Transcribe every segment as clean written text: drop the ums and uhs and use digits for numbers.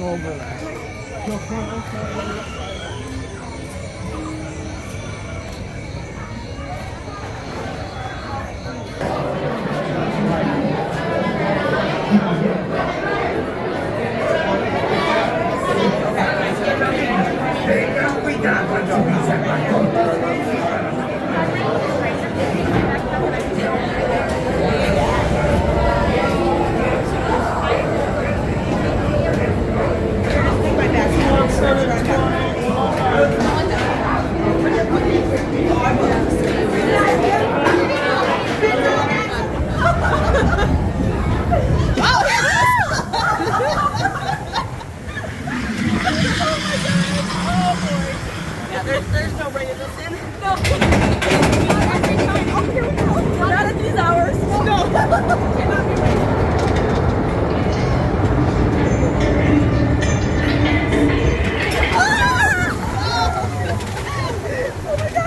over that. There's no way in this in. No. Every time. Oh, here we go. Not at these hours. No. Cannot be ready. Oh my god. Oh my god. Oh my god.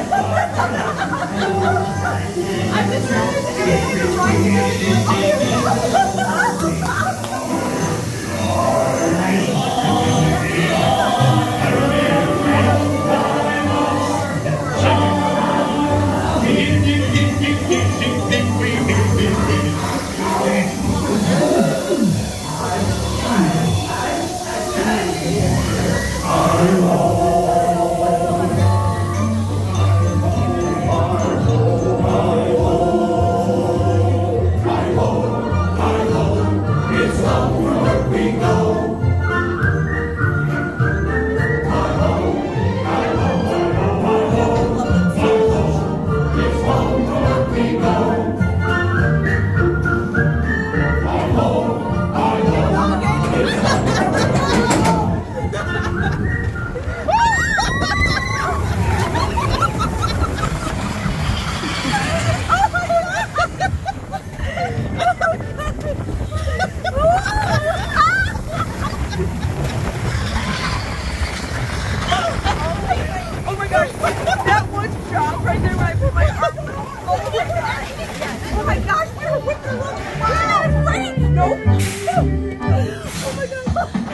Oh my god. I've been trying to do That one drop right there when I put my arm. Oh my gosh, we were with the little. Wow, right? Nope. Oh my god.